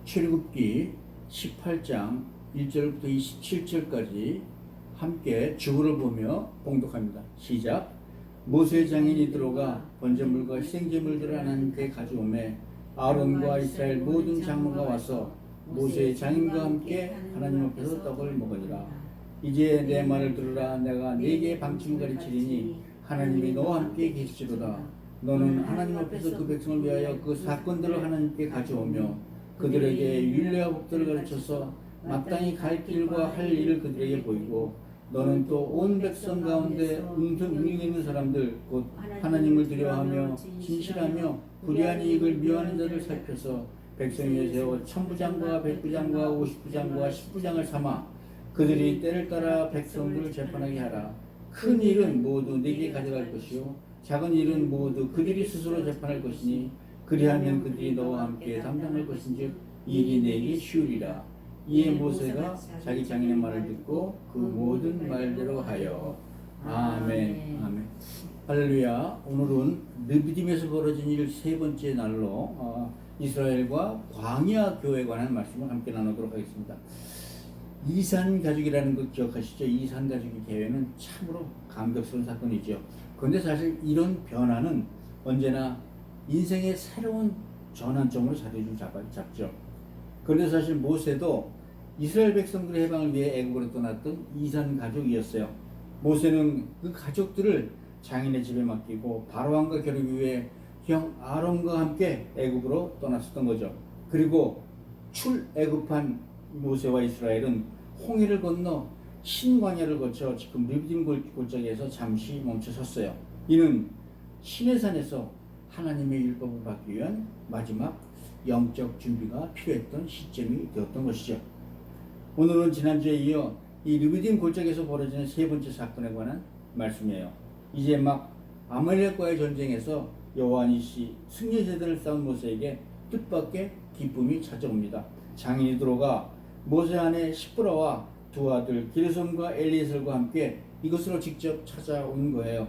출애굽기 18장 1절부터 27절까지 함께 주구를 보며 봉독합니다. 시작. 모세 장인 이드로가 번제물과 희생제물들을 하나님께 가져오매 아론과 이스라엘 모든 장로가 와서 모세 장인과 함께 하나님 앞에서 떡을 먹으니라. 이제 내 말을 들으라. 내가 네게 방침을 가르치리니 하나님이 너와 함께 계시리로다. 너는 하나님 앞에서 그 백성을 위하여 그 사건들을 하나님께 가져오며 그들에게 율례와 법들을 가르쳐서 마땅히 갈 길과 할 일을 그들에게 보이고 너는 또 온 백성 가운데 능력 있는 사람들 곧 하나님을 두려워하며 진실하며 불의한 이익을 미워하는 자를 살펴서 백성 위에 세워 천부장과 백부장과 오십부장과 십부장을 삼아 그들이 때를 따라 백성들을 재판하게 하라. 큰 일은 모두 네게 가져갈 것이요 작은 일은 모두 그들이 스스로 재판할 것이니 그리하면 그들이 너와 함께 담당할 것인즉 일이 내게 쉬우리라. 이에 모세가 자기 장인의 말을 듣고 그 모든 말대로 하여. 아멘. 아멘. 할렐루야. 오늘은 르비딤에서 벌어진 일 세 번째 날로 이스라엘과 광야 교회에 관한 말씀을 함께 나누도록 하겠습니다. 이산 가족이라는 것 기억하시죠? 이산 가족의 개회는 참으로 감격스러운 사건이죠. 그런데 사실 이런 변화는 언제나 인생의 새로운 전환점으로 자리를 잡죠. 그런데 사실 모세도 이스라엘 백성들의 해방을 위해 애국으로 떠났던 이산 가족이었어요. 모세는 그 가족들을 장인의 집에 맡기고 바로왕과 겨루기 위해 형 아론과 함께 애국으로 떠났었던 거죠. 그리고 출애굽한 모세와 이스라엘은 홍해를 건너 신광야를 거쳐 지금 르비딤 골짜기에서 잠시 멈춰섰어요. 이는 시내산에서 하나님의 율법을 받기 위한 마지막 영적 준비가 필요했던 시점이 되었던 것이죠. 오늘은 지난주에 이어 이 르비딤 골짜기에서 벌어지는 세 번째 사건에 관한 말씀이에요. 이제 막 아말렉과의 전쟁에서 여호와 니시 승리 제단을 쌓은 모세에게 뜻밖의 기쁨이 찾아옵니다. 장인 이드로가 모세 아내 십브라와 두 아들 게르솜과 엘리에셀과 함께 이곳으로 직접 찾아온 거예요.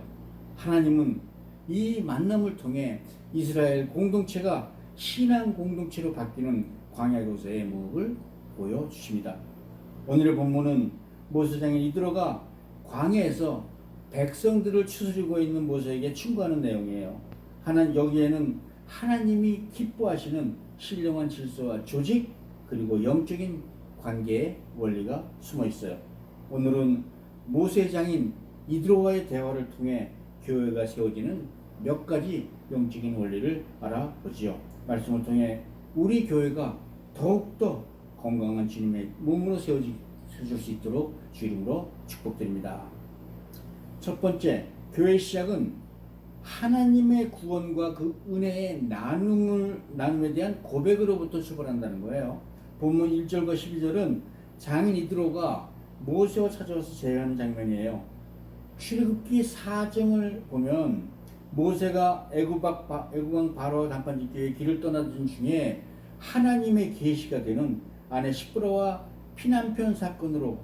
하나님은 이 만남을 통해 이스라엘 공동체가 신앙 공동체로 바뀌는 광야 교세의 모습을 보여주십니다. 오늘의 본문은 모세 장인 이드로가 광야에서 백성들을 추스리고 있는 모세에게 충고하는 내용이에요. 여기에는 하나님이 기뻐하시는 신령한 질서와 조직 그리고 영적인 관계의 원리가 숨어 있어요. 오늘은 모세 장인 이드로와의 대화를 통해 교회가 세워지는 몇 가지 영적인 원리를 알아보지요. 말씀을 통해 우리 교회가 더욱더 건강한 주님의 몸으로 세워질 수 있도록 주 이름으로 축복드립니다. 첫 번째, 교회의 시작은 하나님의 구원과 그 은혜의 나눔에 대한 고백으로부터 출발한다는 거예요. 본문 1절과 12절은 장인 이드로가 모세와 찾아와서 제외하는 장면이에요. 출애굽기 4장을 보면 모세가 애굽왕 바로 단판 짓기에 길을 떠나던 중에 하나님의 계시가 되는 아내 십브라와 피난편 사건으로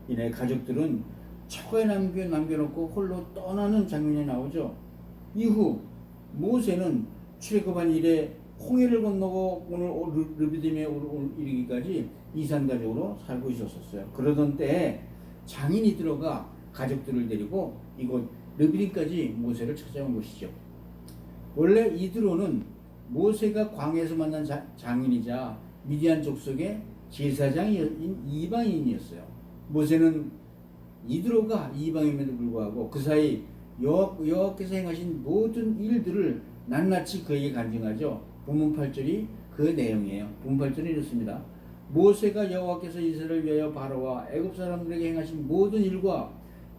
인해 가족들은 처에 남겨놓고 홀로 떠나는 장면이 나오죠. 이후 모세는 출애굽한 이래 홍해를 건너고 오늘 르비딤에 이르기까지 이산 가족으로 살고 있었어요. 그러던 때에 장인 이드로가 가족들을 데리고 이곳 르비딤까지 모세를 찾아온 것이죠. 원래 이드로는 모세가 광야에서 만난 장인이자 미디안 족속의 제사장인 이방인이었어요. 모세는 이드로가 이방인임에도 불구하고 그 사이 여호와께서 행하신 모든 일들을 낱낱이 그에게 간증하죠. 본문 8절이 그 내용이에요. 본문 8절이 이렇습니다. 모세가 여호와께서 이스라엘을 위하여 바로와 애굽 사람들에게 행하신 모든 일과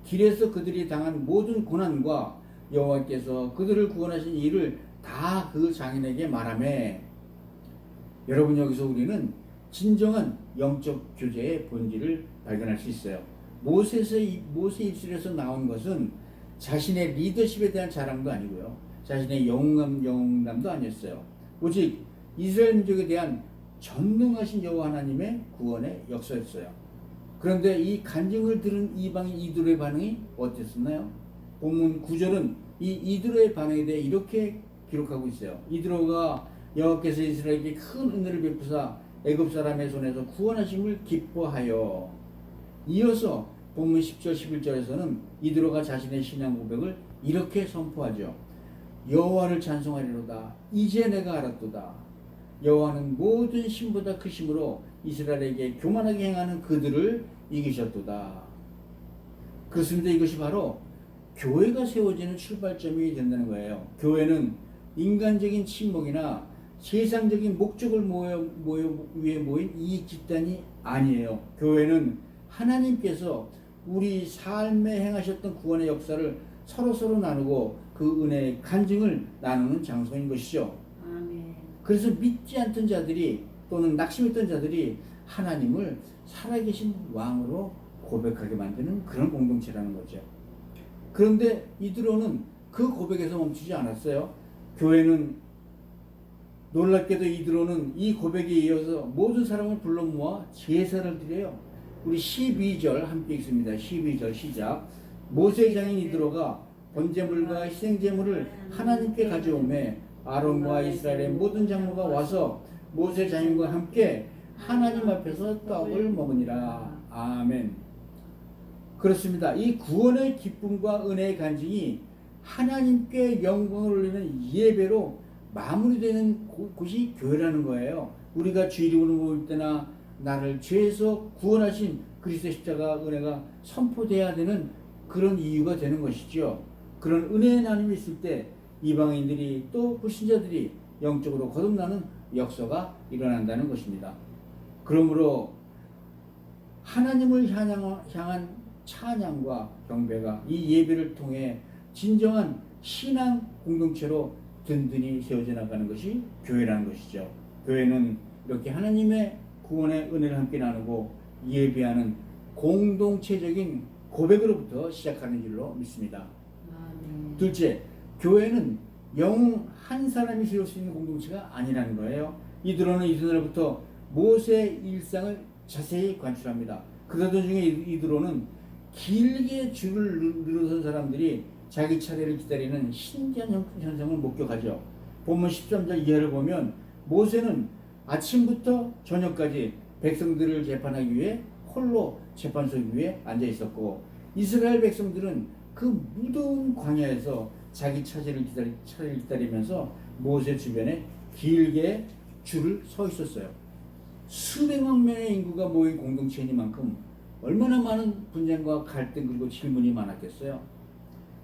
길에서 그들이 당한 모든 고난과 여호와께서 그들을 구원하신 일을 다 그 장인에게 말하매. 여러분, 여기서 우리는 진정한 영적 교제의 본질을 발견할 수 있어요. 모세 입술에서 나온 것은 자신의 리더십에 대한 자랑도 아니고요, 자신의 영웅담도 아니었어요. 오직 이스라엘 민족에 대한 전능하신 여호와 하나님의 구원의 역사였어요. 그런데 이 간증을 들은 이방인 이드로의 반응이 어땠었나요? 본문 9절은 이 이드로의 반응에 대해 이렇게 기록하고 있어요. 이드로가 여호와께서 이스라엘에게 큰 은혜를 베푸사 애굽 사람의 손에서 구원하심을 기뻐하여. 이어서 본문 10절 11절에서는 이드로가 자신의 신앙 고백을 이렇게 선포하죠. 여호와를 찬송하리로다. 이제 내가 알았도다. 여호와는 모든 신보다 크심으로 이스라엘에게 교만하게 행하는 그들을 이기셨도다. 그렇습니다. 이것이 바로 교회가 세워지는 출발점이 된다는 거예요. 교회는 인간적인 친목이나 세상적인 목적을 위해 모인 이익 집단이 아니에요. 교회는 하나님께서 우리 삶에 행하셨던 구원의 역사를 서로 나누고 그 은혜의 간증을 나누는 장소인 것이죠. 아멘. 그래서 믿지 않던 자들이 또는 낙심했던 자들이 하나님을 살아계신 왕으로 고백하게 만드는 그런 공동체라는 거죠. 그런데 이드로는 그 고백에서 멈추지 않았어요. 교회는 놀랍게도 이드로는 이 고백에 이어서 모든 사람을 불러 모아 제사를 드려요. 우리 12절 함께 읽습니다. 12절 시작. 모세의 장인 이드로가 번제물과 희생제물을 하나님께 가져오매 아론과 이스라엘의 모든 장로가 와서 모세 장인과 함께 하나님 앞에서 떡을 먹으니라. 아멘. 그렇습니다. 이 구원의 기쁨과 은혜의 간증이 하나님께 영광을 올리는 예배로 마무리되는 곳이 교회라는 거예요. 우리가 주 이름으로 모일 때나 나를 죄에서 구원하신 그리스도의 십자가 은혜가 선포돼야 되는 그런 이유가 되는 것이죠. 그런 은혜의 나눔이 있을 때 이방인들이 또 불신자들이 영적으로 거듭나는 역사가 일어난다는 것입니다. 그러므로 하나님을 향한 찬양과 경배가 이 예배를 통해 진정한 신앙 공동체로 든든히 세워져 나가는 것이 교회라는 것이죠. 교회는 이렇게 하나님의 구원의 은혜를 함께 나누고 예배하는 공동체적인 고백으로부터 시작하는 줄로 믿습니다. 둘째, 교회는 영웅 한 사람이 세울 수 있는 공동체가 아니라는 거예요. 이드로는 이스라엘부터 모세의 일상을 자세히 관찰합니다. 그러던 중에 이드로는 길게 줄을 늘어선 사람들이 자기 차례를 기다리는 신기한 현상을 목격하죠. 본문 13절 이하를 보면 모세는 아침부터 저녁까지 백성들을 재판하기 위해 홀로 재판석 위에 앉아 있었고 이스라엘 백성들은 그 무더운 광야에서 자기 차례를 기다리면서 모세 주변에 길게 줄을 서 있었어요. 수백만 명의 인구가 모인 공동체이니만큼 얼마나 많은 분쟁과 갈등 그리고 질문이 많았겠어요.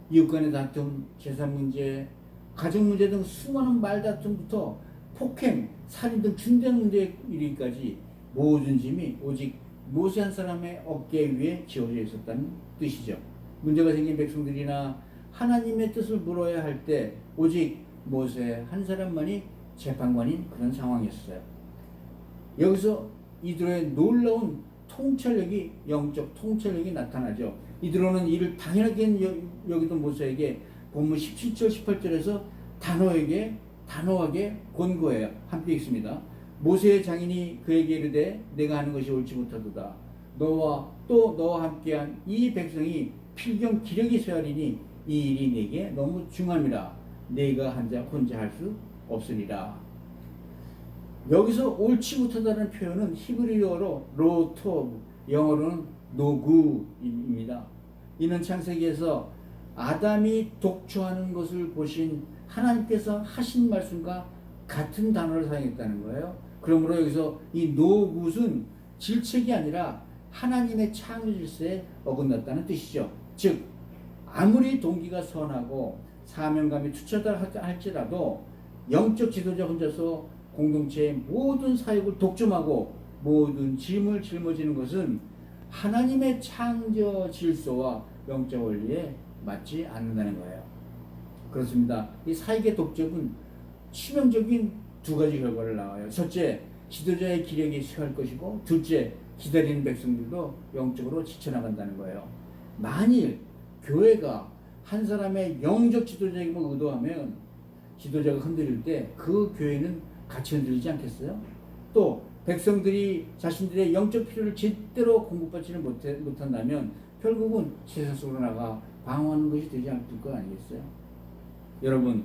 이웃 간의 다툼, 재산 문제, 가정 문제 등 수많은 말다툼부터 폭행, 살인 등 중대한 문제에 이르기까지 모든 짐이 오직 모세 한 사람의 어깨 위에 지어져 있었다는 뜻이죠. 문제가 생긴 백성들이나 하나님의 뜻을 물어야 할 때 오직 모세 한 사람만이 재판관인 그런 상황이었어요. 여기서 이드로의 놀라운 통찰력이, 영적 통찰력이 나타나죠. 이드로는 이를 당연하게 여기던 모세에게 본문 17절 18절에서 단호하게 권고해요. 함께 읽습니다. 모세의 장인이 그에게 이르되 내가 하는 것이 옳지 못하도다. 너와 또 너와 함께한 이 백성이 필경 기력이 쇠하리니 이 일이 내게 너무 중함이라. 내가 혼자 할 수 없으리라. 여기서 옳지 못하다는 표현은 히브리어로 로토브, 영어로는 노구입니다. 이는 창세기에서 아담이 독초하는 것을 보신 하나님께서 하신 말씀과 같은 단어를 사용했다는 거예요. 그러므로 여기서 이 노굿은 질책이 아니라 하나님의 창조 질서에 어긋났다는 뜻이죠. 즉 아무리 동기가 선하고 사명감이 투철하다 할지라도 영적 지도자 혼자서 공동체의 모든 사역을 독점하고 모든 짐을 짊어지는 것은 하나님의 창조 질서와 영적 원리에 맞지 않는다는 거예요. 그렇습니다. 이 사역의 독점은 치명적인 두 가지 결과를 낳아요. 첫째, 지도자의 기력이 쇠할 것이고, 둘째, 기다리는 백성들도 영적으로 지쳐나간다는 거예요. 만일 교회가 한 사람의 영적 지도자에게 의도하면 지도자가 흔들릴 때 그 교회는 같이 흔들리지 않겠어요? 또 백성들이 자신들의 영적 필요를 제대로 공급받지는 못한다면 결국은 세상 속으로 나가 방황하는 것이 되지 않을 거 아니겠어요? 여러분,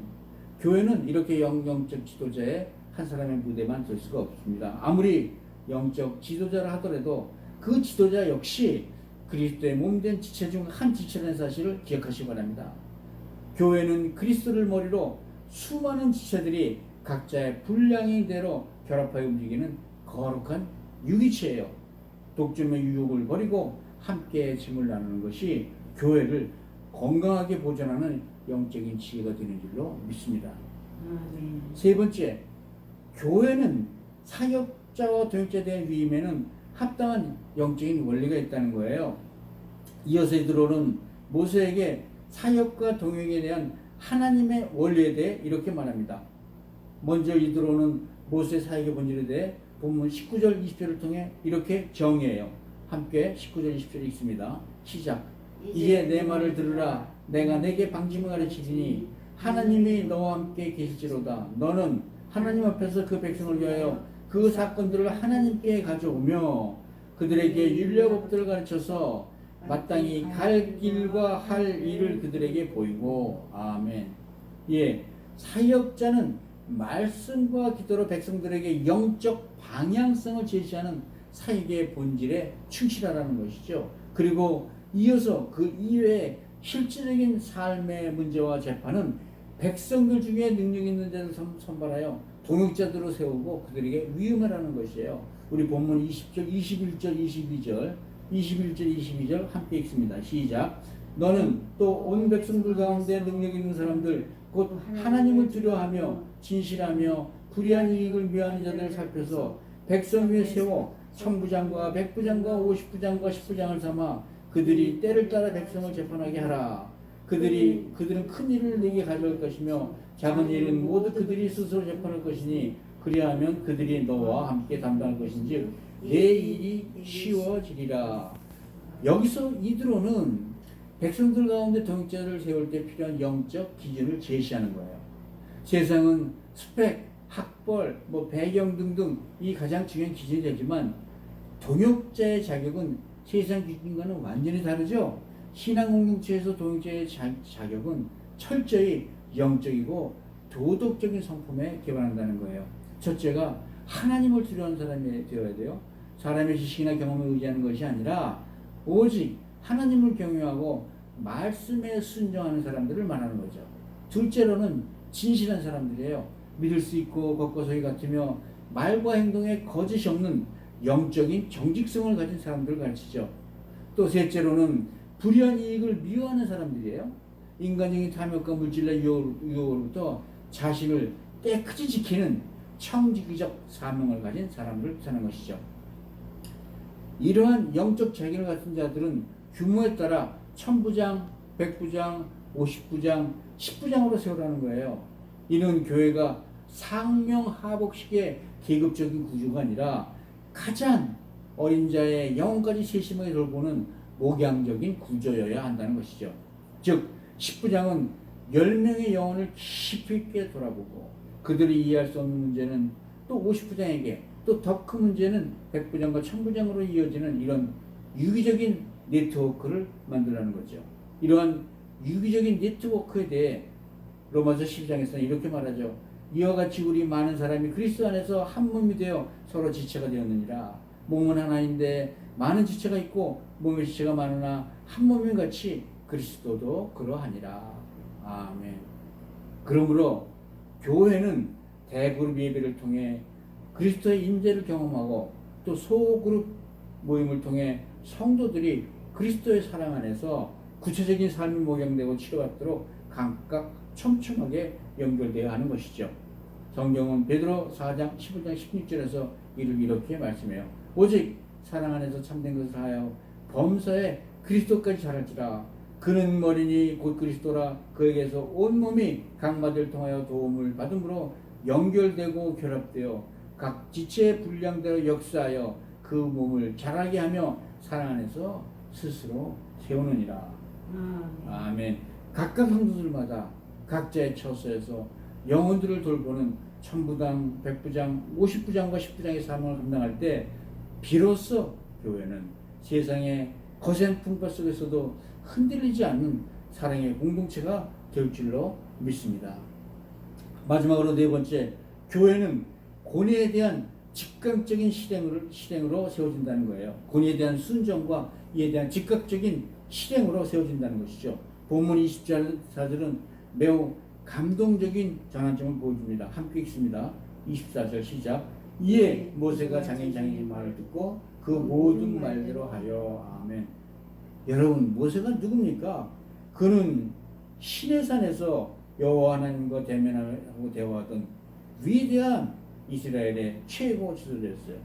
교회는 이렇게 영적 지도자의 한 사람의 무대만 될 수가 없습니다. 아무리 영적 지도자라 하더라도 그 지도자 역시 그리스도의 몸된 지체 중 한 지체라는 사실을 기억하시기 바랍니다. 교회는 그리스도를 머리로 수많은 지체들이 각자의 분량대로 결합하여 움직이는 거룩한 유기체예요. 독점의 유혹을 버리고 함께 짐을 나누는 것이 교회를 건강하게 보존하는 영적인 지혜가 되는 줄로 믿습니다. 세 번째, 교회는 사역자와 동역자에 대한 위임에는 합당한 영적인 원리가 있다는 거예요. 이어서 이드로는 모세에게 사역과 동역에 대한 하나님의 원리에 대해 이렇게 말합니다. 먼저 이드로는 모세 사역의 본질에 대해 본문 19절 20절을 통해 이렇게 정의해요. 함께 19절 20절 읽습니다. 시작. 이에 내 말을 들으라. 내가 내게 방침을 가르치리니 하나님이 너와 함께 계실지로다. 너는 하나님 앞에서 그 백성을 위하여 그 사건들을 하나님께 가져오며 그들에게 율례법들을 가르쳐서 마땅히 갈 길과 할 일을 그들에게 보이고. 아멘. 예, 사역자는 말씀과 기도로 백성들에게 영적 방향성을 제시하는 사역의 본질에 충실하라는 것이죠. 그리고 이어서 그 이외에 실질적인 삶의 문제와 재판은 백성들 중에 능력 있는 자를 선발하여 동역자들로 세우고 그들에게 위임하라는 것이에요. 우리 본문 20절, 21절, 22절 함께 읽습니다. 시작. 너는 또 온 백성들 가운데 능력 있는 사람들 곧 하나님을 두려워하며 진실하며 불의한 이익을 미워하는 자들을 살펴서 백성 위에 세워 천부장과 백부장과 50부장과 10부장을 삼아 그들이 때를 따라 백성을 재판하게 하라. 그들은 큰 일을 내게 가져올 것이며 작은 일은 모두 그들이 스스로 재판할 것이니 그리하면 그들이 너와 함께 담당할 것인즉 내 일이 쉬워지리라. 여기서 이드로는 백성들 가운데 동역자를 세울 때 필요한 영적 기준을 제시하는 거예요. 세상은 스펙, 학벌, 배경 등등 이 가장 중요한 기준이 되지만 동역자의 자격은 세상 기준과는 완전히 다르죠. 신앙 공동체에서 동역자의 자격은 철저히 영적이고 도덕적인 성품에 기반한다는 거예요. 첫째가 하나님을 두려워하는 사람이 되어야 돼요. 사람의 지식이나 경험에 의지하는 것이 아니라 오직 하나님을 경외하고 말씀에 순종하는 사람들을 말하는 거죠. 둘째로는 진실한 사람들이에요. 믿을 수 있고 겉거서기 같으며 말과 행동에 거짓이 없는 영적인 정직성을 가진 사람들을 가르치죠. 또 셋째로는 불의한 이익을 미워하는 사람들이에요. 인간적인 탐욕과 물질의 유혹으로부터 자신을 깨끗이 지키는 청지기적 사명을 가진 사람들을 뜻하는 것이죠. 이러한 영적 자격을 가진 자들은 규모에 따라 1000부장, 100부장, 50부장, 10부장으로 세우라는 거예요. 이는 교회가 상명하복식의 계급적인 구조가 아니라 가장 어린 자의 영혼까지 세심하게 돌보는 목양적인 구조여야 한다는 것이죠. 즉 10부장은 10명의 영혼을 깊이 있게 돌아보고 그들이 이해할 수 없는 문제는 또 50부장에게 또 더 큰 문제는 100부장과 1000부장으로 이어지는 이런 유기적인 네트워크를 만들라는 거죠. 이러한 유기적인 네트워크에 대해 로마서 12장에서는 이렇게 말하죠. 이와 같이 우리 많은 사람이 그리스도 안에서 한 몸이 되어 서로 지체가 되었느니라. 몸은 하나인데 많은 지체가 있고 몸의 지체가 많으나 한 몸인 같이 그리스도도 그러하니라. 아멘. 그러므로 교회는 대그룹 예배를 통해 그리스도의 임재를 경험하고 또 소그룹 모임을 통해 성도들이 그리스도의 사랑 안에서 구체적인 삶이 목양되고 치료받도록 각각 촘촘하게 연결되어야 하는 것이죠. 성경은 베드로 4장 15장 16절에서 이렇게 말씀해요. 오직 사랑 안에서 참된 것을 하여 범사에 그리스도까지 자랄지라. 그는 머리니 곧 그리스도라. 그에게서 온몸이 각마디를 통하여 도움을 받음으로 연결되고 결합되어 각 지체의 분량대로 역사하여 그 몸을 자라게 하며 사랑 안에서 스스로 세우느니라. 아멘. 각각 성도들마다 각자의 처소에서 영혼들을 돌보는 1000부장, 100부장, 50부장과 10부장의 사명을 감당할 때 비로소 교회는 세상의 거센 풍파 속에서도 흔들리지 않는 사랑의 공동체가 될 줄로 믿습니다. 마지막으로 네 번째, 교회는 고뇌에 대한 즉각적인 실행으로 세워진다는 거예요. 권위에 대한 순종과 이에 대한 즉각적인 실행으로 세워진다는 것이죠. 본문 24절은 매우 감동적인 전환점을 보여줍니다. 함께 읽습니다. 24절 시작. 이에 모세가 장인의 말을 듣고 그 모든 말대로 하여. 아멘. 여러분, 모세가 누굽니까? 그는 시내산에서 여호와 하나님과 대면하고 대화하던 위대한 이스라엘의 최고 지도자였어요.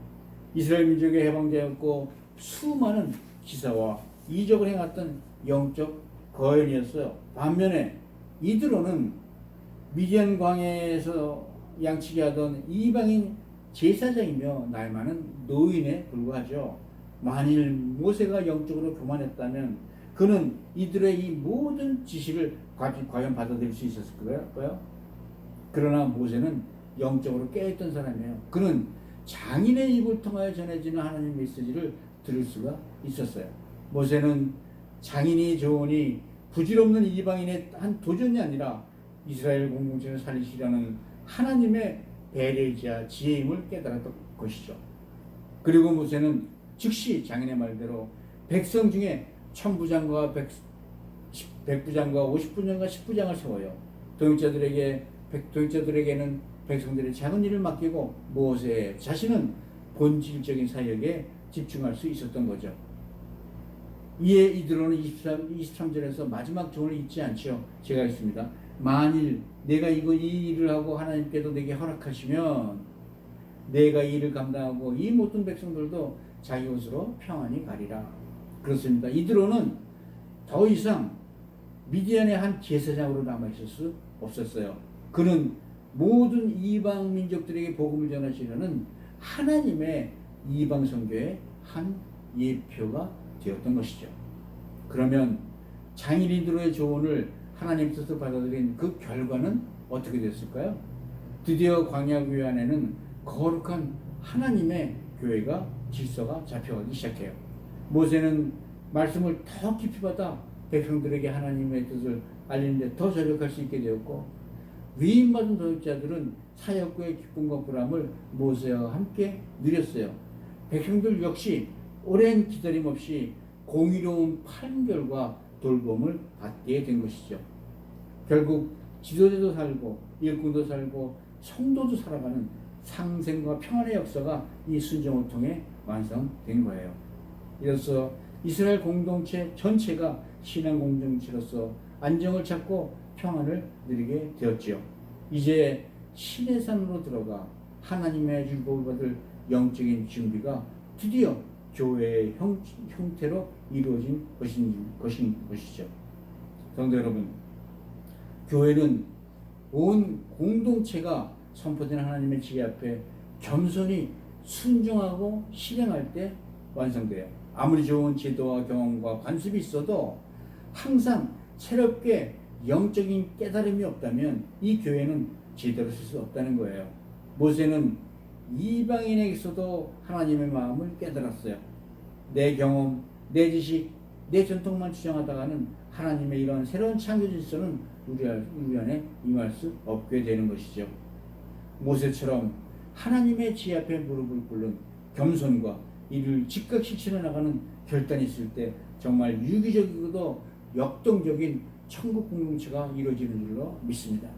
이스라엘 민족이 해방되었고 수많은 기사와 이적을 행했던 영적 거인이었어요. 반면에 이드로는 미디안 광야에서 양치게 하던 이방인 제사장이며 나이 많은 노인에 불과하죠. 만일 모세가 영적으로 교만했다면 그는 이들의 이 모든 지시를 과연 받아들일 수 있었을까요? 그러나 모세는 영적으로 깨어있던 사람이에요. 그는 장인의 입을 통하여 전해지는 하나님의 메시지를 들을 수가 있었어요. 모세는 장인이 좋으니 부질없는 이방인의 한 도전이 아니라 이스라엘 공동체를 살리시려는 하나님의 배려이자 지혜임을 깨달았던 것이죠. 그리고 모세는 즉시 장인의 말대로 백성 중에 1000부장과 100부장과 50부장과 10부장을 세워요. 도역자들에게는 백성들의 작은 일을 맡기고 모세 자신은 본질적인 사역에 집중할 수 있었던 거죠. 이에 이드로는 23절에서 마지막 조언을 잊지 않죠. 제가 읽습니다. 만일 내가 이 일을 하고 하나님께도 내게 허락하시면 내가 이 일을 감당하고 이 모든 백성들도 자기 곳으로 평안히 가리라. 그렇습니다. 이드로는 더 이상 미디안의 한 제사장으로 남아있을 수 없었어요. 그는 모든 이방 민족들에게 복음을 전하시려는 하나님의 이방 선교의 한 예표가 되었던 것이죠. 그러면 장인 이드로의 조언을 하나님 뜻을 받아들인 그 결과는 어떻게 됐을까요? 드디어 광야 교회 안에는 거룩한 하나님의 교회가 질서가 잡혀가기 시작해요. 모세는 말씀을 더 깊이 받아 백성들에게 하나님의 뜻을 알리는데 더 전력할 수 있게 되었고, 위임받은 도역자들은 사역과의 기쁨과 보람을 모세와 함께 누렸어요. 백성들 역시 오랜 기다림 없이 공의로운 판결과 돌봄을 받게 된 것이죠. 결국 지도자도 살고 일꾼도 살고 성도도 살아가는 상생과 평안의 역사가 이 순종을 통해 완성된 거예요. 이로써 이스라엘 공동체 전체가 신앙 공동체로서 안정을 찾고 평안을 누리게 되었지요. 이제 시내산으로 들어가 하나님의 율법을 받을 영적인 준비가 드디어 교회의 형태로 이루어진 것이죠. 성도 여러분, 교회는 온 공동체가 선포된 하나님의 지혜 앞에 겸손히 순종하고 실행할 때 완성돼요. 아무리 좋은 제도와 경험과 관습이 있어도 항상 새롭게 영적인 깨달음이 없다면 이 교회는 제대로 쓸 수 없다는 거예요. 모세는 이방인에게서도 하나님의 마음을 깨달았어요. 내 경험, 내 지식, 내 전통만 주장하다가는 하나님의 이런 새로운 창조 질서는 우리 안에 임할 수 없게 되는 것이죠. 모세처럼 하나님의 지혜 앞에 무릎을 꿇는 겸손과 이를 즉각 실천해 나가는 결단이 있을 때 정말 유기적이고도 역동적인 천국 공동체가 이루어지는 줄로 믿습니다.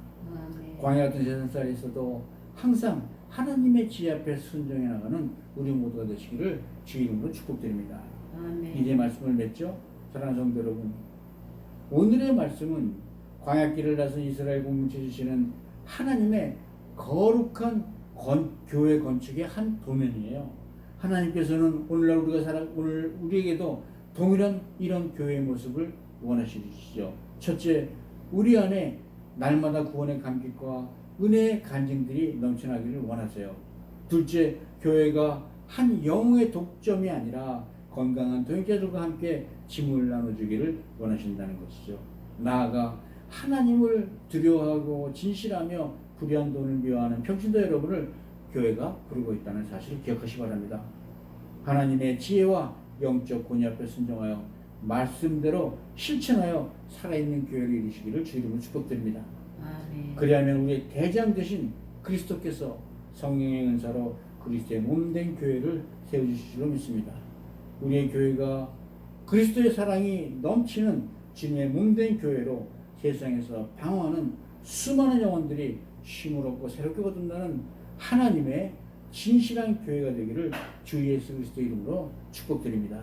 광야 같은 세상살에서도 항상 하나님의 지혜 앞에 순종해 나가는 우리 모두가 되시기를 주 이름으로 축복드립니다. 이제 말씀을 맺죠. 사랑하는 성도 여러분, 오늘의 말씀은 광야길을 나선 이스라엘 공동체 주시는 하나님의 거룩한 교회 건축의 한 도면이에요. 하나님께서는 오늘날 오늘 우리에게도 동일한 이런 교회의 모습을 원하시죠. 첫째, 우리 안에 날마다 구원의 감격과 은혜의 간증들이 넘쳐나기를 원하세요. 둘째, 교회가 한 영웅의 독점이 아니라 건강한 도역자들과 함께 짐을 나눠주기를 원하신다는 것이죠. 나아가 하나님을 두려워하고 진실하며 불의한 돈을 미워하는 평신도 여러분을 교회가 부르고 있다는 사실을 기억하시기 바랍니다. 하나님의 지혜와 영적 권위 앞에 순종하여 말씀대로 실천하여 살아있는 교회를 이루시기를 주 이름으로 축복드립니다. 아멘. 그리하면 우리의 대장 되신 그리스도께서 성령의 은사로 그리스도의 몸된 교회를 세워주실 줄로 믿습니다. 우리의 교회가 그리스도의 사랑이 넘치는 주님의 몸된 교회로 세상에서 방황하는 수많은 영혼들이 쉼을 얻고 새롭게 거듭나는 하나님의 진실한 교회가 되기를 주 예수 그리스도 이름으로 축복드립니다.